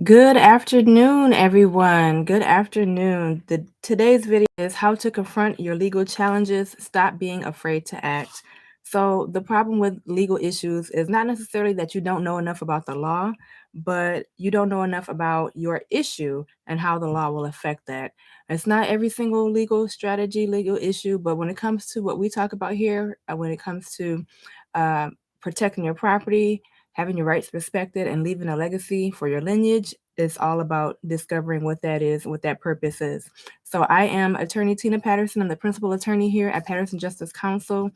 Good afternoon, everyone. Good afternoon. Today's video is how to confront your legal challenges, stop being afraid to act. So, the problem with legal issues is not necessarily that you don't know enough about the law, but you don't know enough about your issue and how the law will affect that. It's not every single legal strategy, legal issue, but when it comes to what we talk about here, when it comes to uh, protecting your property, having your rights respected, and leaving a legacy for your lineage, it's all about discovering what that is, what that purpose is. So I am attorney Tina Patterson. I'm the principal attorney here at Patterson Justice Council,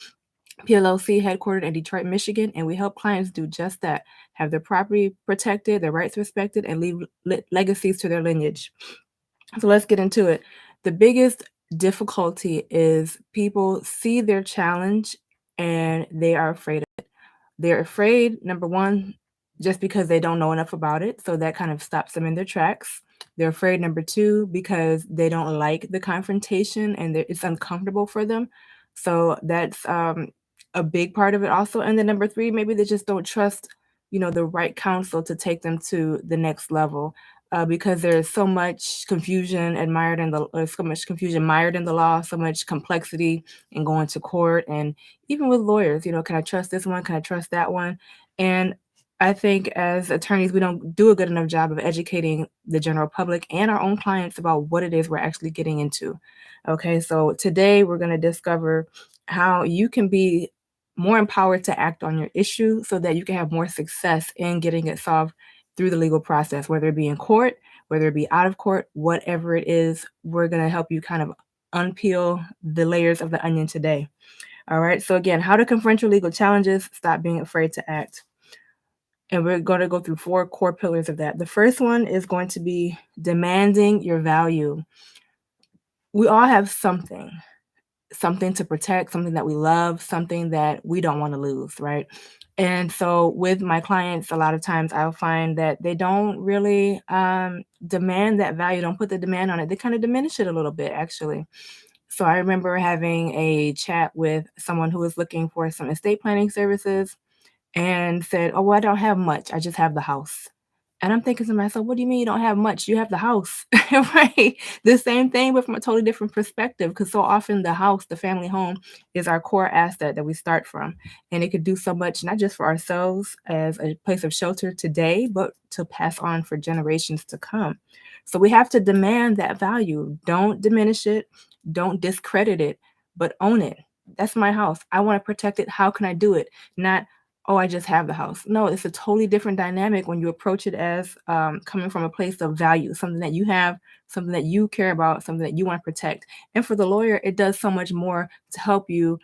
PLLC, headquartered in Detroit, Michigan, and we help clients do just that: have their property protected, their rights respected, and leave legacies to their lineage. So let's get into it. The biggest difficulty is people see their challenge and they are afraid. They're afraid, number one, just because they don't know enough about it, so that kind of stops them in their tracks. They're afraid, number two, because they don't like the confrontation and it's uncomfortable for them. So that's a big part of it also. And then number three, maybe they just don't trust, the right counsel to take them to the next level. Because there's so much confusion so much confusion mired in the law, so much complexity in going to court, and even with lawyers, can I trust this one? Can I trust that one? And I think as attorneys, we don't do a good enough job of educating the general public and our own clients about what it is we're actually getting into. Okay, so today we're going to discover how you can be more empowered to act on your issue so that you can have more success in getting it solved through the legal process, whether it be in court, whether it be out of court, whatever it is, we're going to help you kind of unpeel the layers of the onion today. All right. So again, how to confront your legal challenges, stop being afraid to act. And we're going to go through four core pillars of that. The first one is going to be demanding your value. We all have something to protect, something that we love, something that we don't want to lose, right? And so with my clients, a lot of times I'll find that they don't really demand that value, don't put the demand on it. They kind of diminish it a little bit, actually. So I remember having a chat with someone who was looking for some estate planning services and said, "Oh, well, I don't have much. I just have the house." And I'm thinking to myself, "What do you mean you don't have much? You have the house." Right? The same thing, but from a totally different perspective. Because so often the house, the family home, is our core asset that we start from. And it could do so much, not just for ourselves as a place of shelter today, but to pass on for generations to come. So we have to demand that value. Don't diminish it, don't discredit it, but own it. That's my house. I want to protect it. How can I do it? Not, oh, I just have the house. No, it's a totally different dynamic when you approach it as coming from a place of value, something that you have, something that you care about, something that you want to protect. And for the lawyer, it does so much more to help you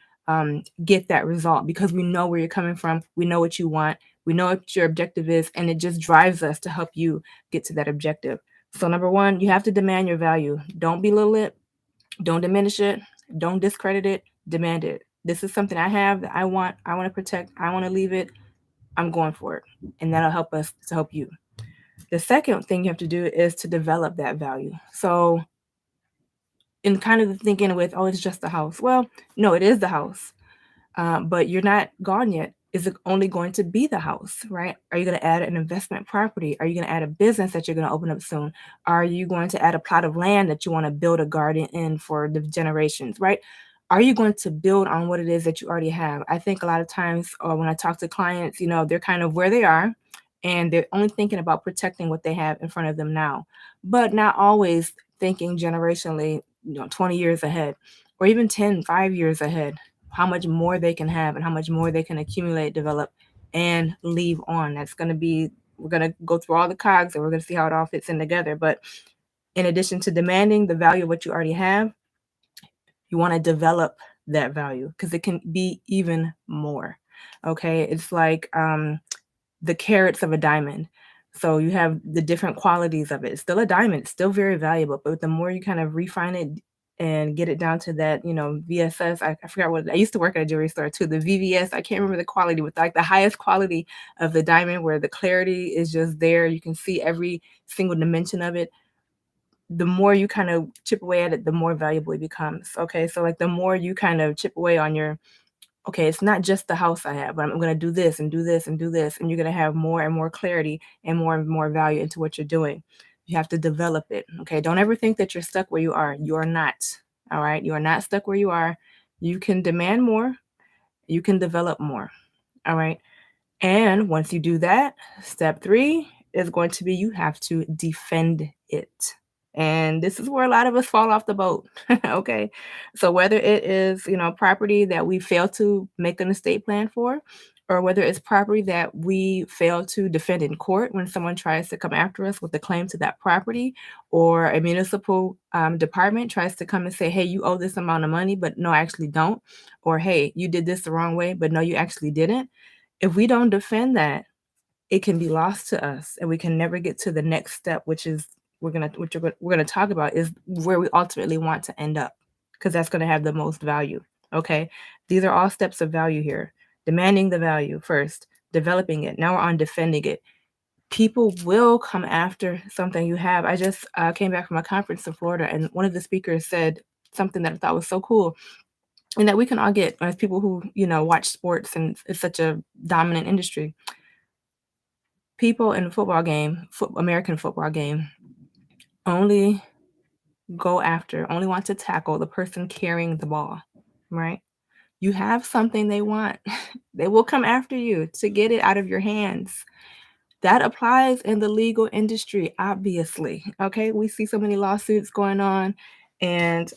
get that result because we know where you're coming from. We know what you want. We know what your objective is. And it just drives us to help you get to that objective. So, number one, you have to demand your value. Don't belittle it. Don't diminish it. Don't discredit it. Demand it. This is something I have that I want. I want to protect. I want to leave it. I'm going for it. And that'll help us to help you. The second thing you have to do is to develop that value. So, in kind of the thinking with, oh, it's just the house. Well, no, it is the house, but you're not gone yet. Is it only going to be the house, right? Are you going to add an investment property? Are you going to add a business that you're going to open up soon? Are you going to add a plot of land that you want to build a garden in for the generations, right? Are you going to build on what it is that you already have? I think a lot of times when I talk to clients, they're kind of where they are and they're only thinking about protecting what they have in front of them now, but not always thinking generationally, 20 years ahead or even 10, 5 years ahead, how much more they can have and how much more they can accumulate, develop, and leave on. We're going to go through all the cogs and we're going to see how it all fits in together. But in addition to demanding the value of what you already have, you want to develop that value because it can be even more. Okay. It's like the carats of a diamond. So you have the different qualities of it. It's still a diamond, it's still very valuable, but the more you kind of refine it and get it down to that, VSS, I forgot what I used to work at a jewelry store too. The VVS, I can't remember the quality, but like the highest quality of the diamond where the clarity is just there. You can see every single dimension of it. The more you kind of chip away at it, the more valuable it becomes. Okay. So like the more you kind of chip away on your okay, it's not just the house I have, but I'm gonna do this and do this and do this, and you're gonna have more and more clarity and more value into what you're doing. You have to develop it, okay? Don't ever think that you're stuck where you are. You are not, all right? You are not stuck where you are. You can demand more, you can develop more, all right? And once you do that, step 3 is going to be you have to defend it. And this is where a lot of us fall off the boat, okay? So whether it is, property that we fail to make an estate plan for, or whether it's property that we fail to defend in court when someone tries to come after us with a claim to that property, or a municipal department tries to come and say, hey, you owe this amount of money, but no, I actually don't. Or hey, you did this the wrong way, but no, you actually didn't. If we don't defend that, it can be lost to us, and we can never get to the next step, which is we're gonna talk about is where we ultimately want to end up, because that's gonna have the most value. Okay, these are all steps of value here. Demanding the value first, developing it. Now we're on defending it. People will come after something you have. I just came back from a conference in Florida, and one of the speakers said something that I thought was so cool, and that we can all get as people who watch sports, and it's such a dominant industry. People in a football game, American football game, only only want to tackle the person carrying the ball, right? You have something they want. They will come after you to get it out of your hands. That applies in the legal industry, obviously. Okay, we see so many lawsuits going on, and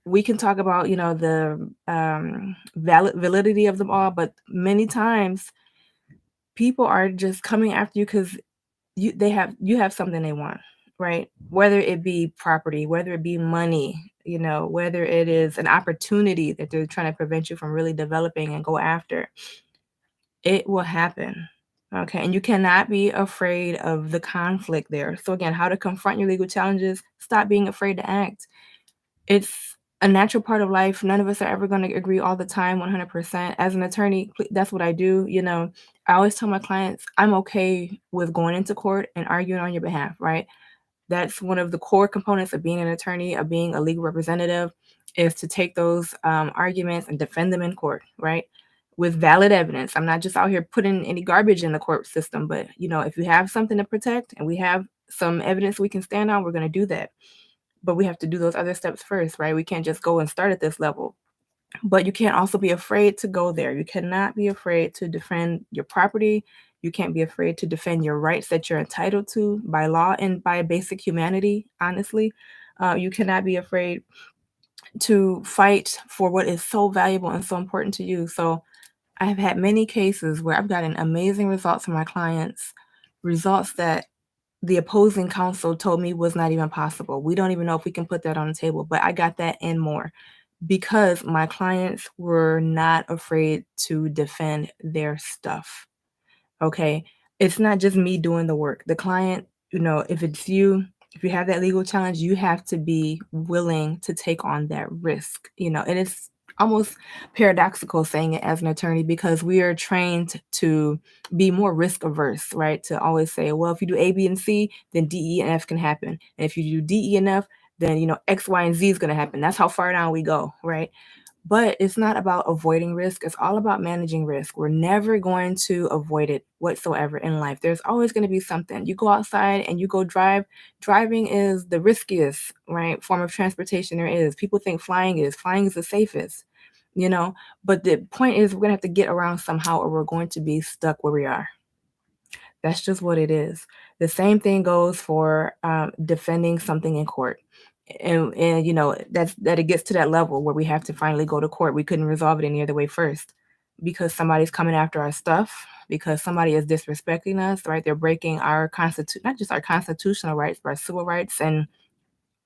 we can talk about the validity of them all, but many times people are just coming after you because you have something they want, right? Whether it be property, whether it be money, whether it is an opportunity that they're trying to prevent you from really developing and go after, it will happen. Okay, and you cannot be afraid of the conflict there. So again, how to confront your legal challenges, stop being afraid to act. It's a natural part of life. None of us are ever going to agree all the time 100%. As an attorney, that's what I do. I always tell my clients I'm okay with going into court and arguing on your behalf, right? That's one of the core components of being an attorney, of being a legal representative, is to take those arguments and defend them in court, right? With valid evidence. I'm not just out here putting any garbage in the court system, but if you have something to protect and we have some evidence we can stand on, we're going to do that. But we have to do those other steps first, right? We can't just go and start at this level. But you can't also be afraid to go there. You cannot be afraid to defend your property. You can't be afraid to defend your rights that you're entitled to by law and by basic humanity, honestly. You cannot be afraid to fight for what is so valuable and so important to you. So I have had many cases where I've gotten amazing results from my clients, results that the opposing counsel told me was not even possible. We don't even know if we can put that on the table, but I got that and more because my clients were not afraid to defend their stuff. Okay. It's not just me doing the work. The client, if it's you, if you have that legal challenge, you have to be willing to take on that risk, and it's almost paradoxical saying it as an attorney because we are trained to be more risk averse, right? To always say, well, if you do A, B, and C, then D, E, and F can happen. And if you do D, E, and F, then, X, Y, and Z is going to happen. That's how far down we go, right? But it's not about avoiding risk. It's all about managing risk. We're never going to avoid it whatsoever in life. There's always going to be something. You go outside and you go drive. Driving is the riskiest, right, form of transportation there is. People think flying is. Flying is the safest, But the point is we're going to have to get around somehow or we're going to be stuck where we are. That's just what it is. The same thing goes for defending something in court. And that it gets to that level where we have to finally go to court. We couldn't resolve it any other way first because somebody's coming after our stuff, because somebody is disrespecting us, right? They're breaking our not just our constitutional rights, but our civil rights, and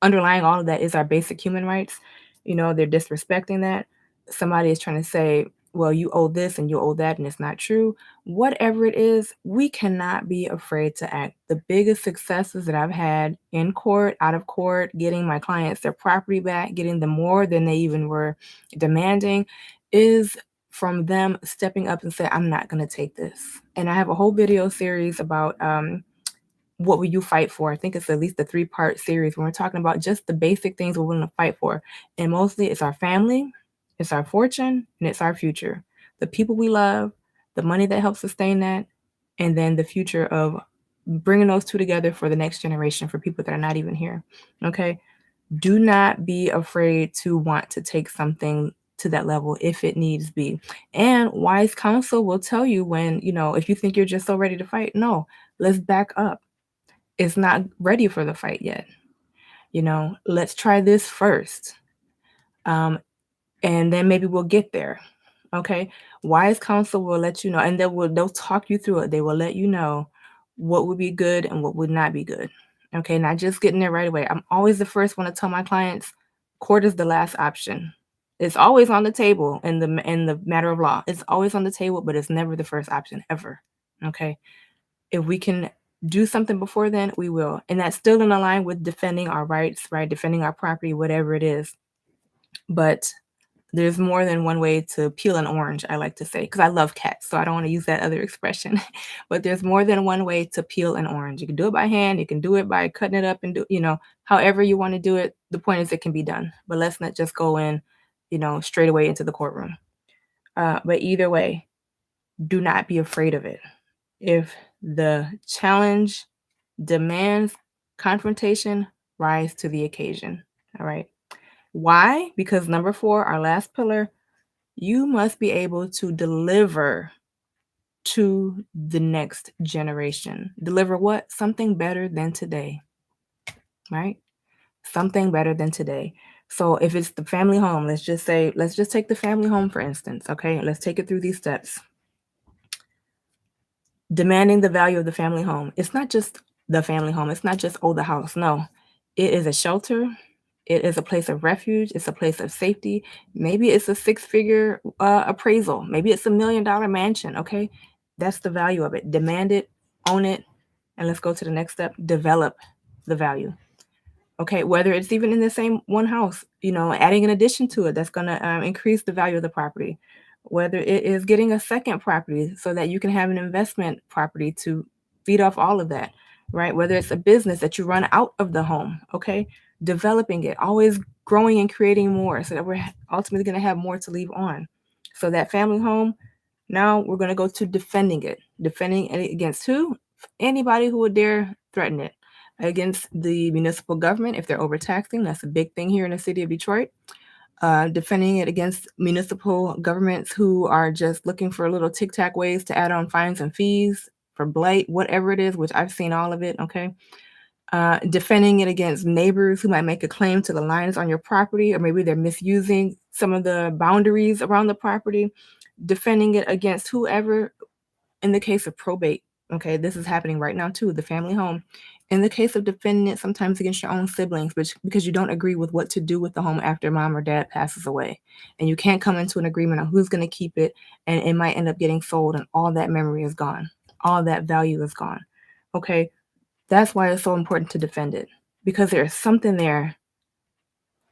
underlying all of that is our basic human rights. They're disrespecting that. Somebody is trying to say, well, you owe this and you owe that, and it's not true. Whatever it is, we cannot be afraid to act. The biggest successes that I've had in court, out of court, getting my clients their property back, getting them more than they even were demanding, is from them stepping up and say, I'm not going to take this. And I have a whole video series about what will you fight for? I think it's at least a 3-part series when we're talking about just the basic things we're willing to fight for. And mostly it's our family, It's our fortune and it's our future. The people we love, the money that helps sustain that, and then the future of bringing those two together for the next generation, for people that are not even here. Okay? Do not be afraid to want to take something to that level if it needs be. And wise counsel will tell you when, if you think you're just so ready to fight, no, let's back up. It's not ready for the fight yet. Let's try this first. And then maybe we'll get there. Okay. Wise counsel will let you know, and they'll talk you through it. They will let you know what would be good and what would not be good. Okay. Not just getting there right away. I'm always the first one to tell my clients court is the last option. It's always on the table in the matter of law. It's always on the table, but it's never the first option ever. Okay. If we can do something before then, we will. And that's still in line with defending our rights, right? Defending our property, whatever it is. But there's more than one way to peel an orange, I like to say, because I love cats, so I don't want to use that other expression. But there's more than one way to peel an orange. You can do it by hand, you can do it by cutting it up and however you want to do it. The point is it can be done. But let's not just go in, straight away into the courtroom. But either way, do not be afraid of it. If the challenge demands confrontation, rise to the occasion. All right. Why? Because number 4, our last pillar, you must be able to deliver to the next generation. Deliver what? Something better than today, right? Something better than today. So if it's the family home, let's just take the family home, for instance, okay? Let's take it through these steps. Demanding the value of the family home. It's not just the family home. It's not just, the house. No, it is a shelter. It is a place of refuge. It's a place of safety. Maybe it's a 6-figure appraisal. Maybe it's $1 million mansion. Okay. That's the value of it. Demand it, own it. And let's go to the next step. Develop the value. Okay. Whether it's even in the same one house, adding an addition to it, that's going to increase the value of the property. Whether it is getting a second property so that you can have an investment property to feed off all of that, right? Whether it's a business that you run out of the home, okay? Developing it, always growing and creating more so that we're ultimately going to have more to leave on. So that family home, now we're going to go to defending it. Defending it against who? Anybody who would dare threaten it. Against the municipal government if they're overtaxing. That's a big thing here in the city of Detroit. Defending it against municipal governments who are just looking for little tic-tac ways to add on fines and fees for blight, whatever it is, which I've seen all of it, okay? Defending it against neighbors who might make a claim to the lines on your property, or maybe they're misusing some of the boundaries around the property. Defending it against whoever, in the case of probate, okay, this is happening right now too, the family home. In the case of defending it sometimes against your own siblings, because you don't agree with what to do with the home after mom or dad passes away. And you can't come into an agreement on who's going to keep it, and it might end up getting sold and all that memory is gone. All that value is gone. Okay, that's why it's so important to defend it, because there's something there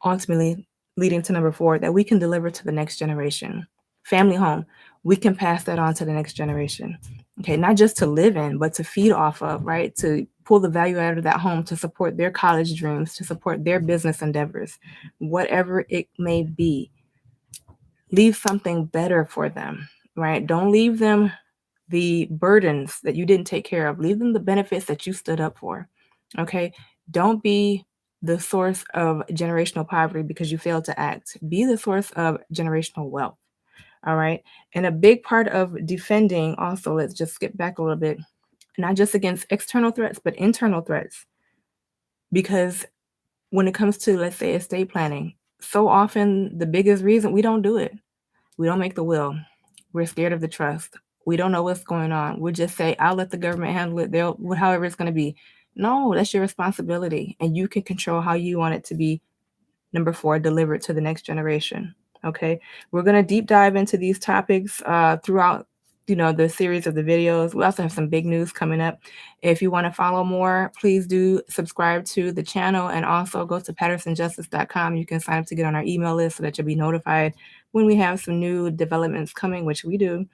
ultimately leading to number 4 that we can deliver to the next generation. Family home, we can pass that on to the next generation. Okay, not just to live in, but to feed off of, right? To pull the value out of that home to support their college dreams, to support their business endeavors, whatever it may be. Leave something better for them, right? Don't leave them the burdens that you didn't take care of. Leave them the benefits that you stood up for. Okay, don't be the source of generational poverty because you failed to act. Be the source of generational wealth. All right. And a big part of defending also, let's just skip back a little bit, not just against external threats, but internal threats. Because when it comes to, let's say, estate planning, so often the biggest reason we don't do it, we don't make the will. We're scared of the trust. We don't know what's going on. We'll just say, I'll let the government handle it. However it's going to be. No, that's your responsibility. And you can control how you want it to be. Number 4, deliver it to the next generation. Okay. We're going to deep dive into these topics throughout, the series of the videos. We also have some big news coming up. If you want to follow more, please do subscribe to the channel and also go to pattersonjustice.com. You can sign up to get on our email list so that you'll be notified when we have some new developments coming, which we do.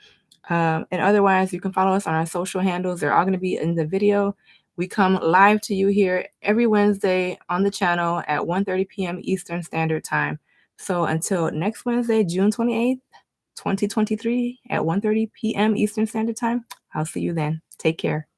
And otherwise, you can follow us on our social handles. They're all going to be in the video. We come live to you here every Wednesday on the channel at 1:30 p.m. Eastern Standard Time. So until next Wednesday, June 28th, 2023 at 1:30 p.m. Eastern Standard Time, I'll see you then. Take care.